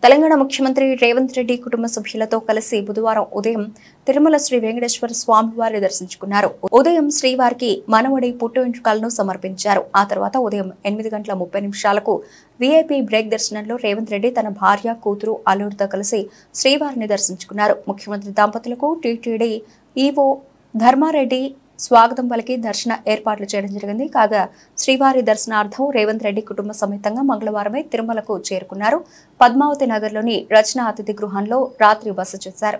తెలంగాణ ముఖ్యమంత్రి రేవంత్ రెడ్డి కుటుంబ సభ్యులతో కలిసి బుధవారం ఉదయం తిరుమల శ్రీ వెంకటేశ్వర స్వామి వారిని దర్శించుకున్నారు. ఉదయం శ్రీవారికి మనవడి పుట్టు వెంట్రుకలను సమర్పించారు. ఆ తర్వాత ఉదయం 8:30 వీఐపీ బ్రేక్ దర్శనంలో రేవంత్ రెడ్డి తన భార్య, కూతురు, అల్లుడితో కలిసి శ్రీవారిని దర్శించుకున్నారు. ముఖ్యమంత్రి దంపతులకు టీటీడీ ఈవో ధర్మారెడ్డి స్వాగతం పలికి దర్శన ఏర్పాట్లు చేయడం జరిగింది. కాగా శ్రీవారి దర్శనార్థం రేవంత్ రెడ్డి కుటుంబ సమేతంగా మంగళవారమే తిరుమలకు చేరుకున్నారు. పద్మావతి నగర్లోని రచన అతిథి గృహంలో రాత్రి బస చేశారు.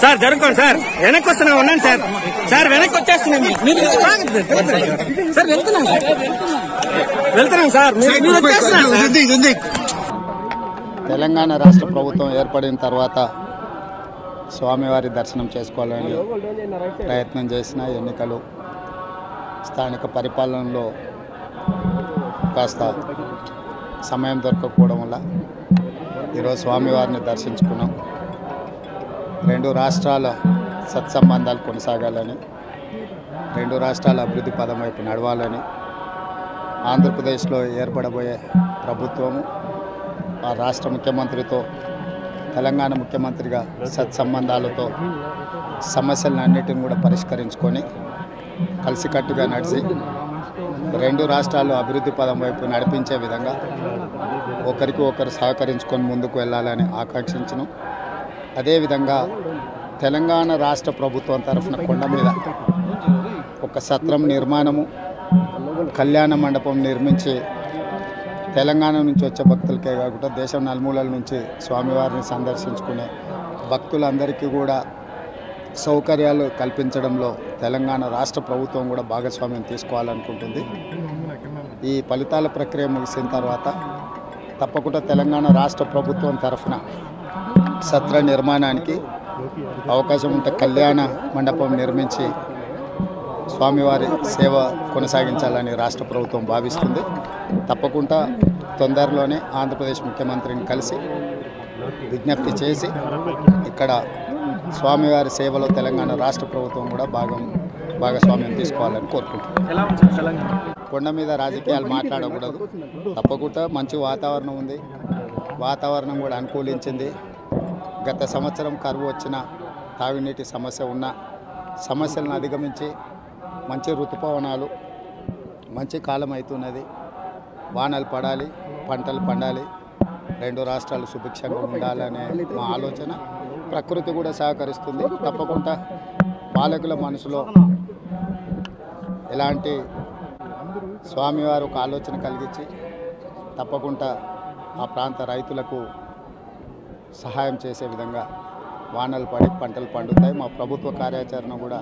సార్ జరుగుకోండి సార్, వెనక్కి వస్తున్నా ఉన్నాను సార్. సార్ వెనక్కి వచ్చేస్తున్నాం, సార్ వెళ్తున్నాం సార్. తెలంగాణ రాష్ట్ర ప్రభుత్వం ఏర్పడిన తర్వాత స్వామివారి దర్శనం చేసుకోవాలని ప్రయత్నం చేసిన ఎన్నికలు, స్థానిక పరిపాలనలో కాస్త సమయం దొరకకపోవడం వల్ల ఈరోజు స్వామివారిని దర్శించుకున్నాం. రెండు రాష్ట్రాల సత్సంబంధాలు కొనసాగాలని, రెండు రాష్ట్రాల అభివృద్ధి పదం వైపు నడవాలని, ఆంధ్రప్రదేశ్లో ఏర్పడబోయే ప్రభుత్వము ఆ రాష్ట్ర ముఖ్యమంత్రితో, తెలంగాణ ముఖ్యమంత్రిగా సత్సంబంధాలతో సమస్యలన్నిటిని కూడా పరిష్కరించుకొని కలిసికట్టుగా నడిచి రెండు రాష్ట్రాలు అభివృద్ధి పదం వైపు నడిపించే విధంగా ఒకరికి ఒకరు సహకరించుకొని ముందుకు వెళ్ళాలని ఆకాంక్షించను. అదేవిధంగా తెలంగాణ రాష్ట్ర ప్రభుత్వం తరఫున కొండ మీద ఒక సత్రం నిర్మాణము, కళ్యాణ మండపం నిర్మించి తెలంగాణ నుంచి వచ్చే భక్తులకే కాకుండా దేశం నలుమూలల నుంచి స్వామివారిని సందర్శించుకునే భక్తులందరికీ కూడా సౌకర్యాలు కల్పించడంలో తెలంగాణ రాష్ట్ర ప్రభుత్వం కూడా భాగస్వామ్యం తీసుకోవాలనుకుంటుంది. ఈ ఫలితాల ప్రక్రియ ముగిసిన తర్వాత తప్పకుండా తెలంగాణ రాష్ట్ర ప్రభుత్వం తరఫున సత్ర నిర్మాణానికి అవకాశం ఉంటే కళ్యాణ మండపం నిర్మించి స్వామివారి సేవ కొనసాగించాలని రాష్ట్ర ప్రభుత్వం భావిస్తుంది. తప్పకుండా తొందరలోనే ఆంధ్రప్రదేశ్ ముఖ్యమంత్రిని కలిసి విజ్ఞప్తి చేసి ఇక్కడ స్వామివారి సేవలో తెలంగాణ రాష్ట్ర ప్రభుత్వం కూడా భాగస్వామ్యం తీసుకోవాలని కోరుకుంటున్నాం. కొండ మీద రాజకీయాలు మాట్లాడకూడదు. తప్పకుండా మంచి వాతావరణం ఉంది, వాతావరణం కూడా అనుకూలించింది. గత సంవత్సరం కరువు వచ్చిన, తాగునీటి సమస్య ఉన్న సమస్యలను అధిగమించి మంచి ఋతుపవనాలు, మంచి కాలం అవుతున్నది. వానలు పడాలి, పంటలు పండాలి, రెండు రాష్ట్రాలు సుభిక్షంగా ఉండాలనే మా ఆలోచన. ప్రకృతి కూడా సహకరిస్తుంది. తప్పకుండా పాలకుల మనసులో ఎలాంటి స్వామివారు ఒక ఆలోచన కలిగించి తప్పకుండా ఆ ప్రాంత రైతులకు సహాయం చేసే విధంగా వానలు పడి పంటలు పండుతాయి. మా ప్రభుత్వ కార్యాచరణ కూడా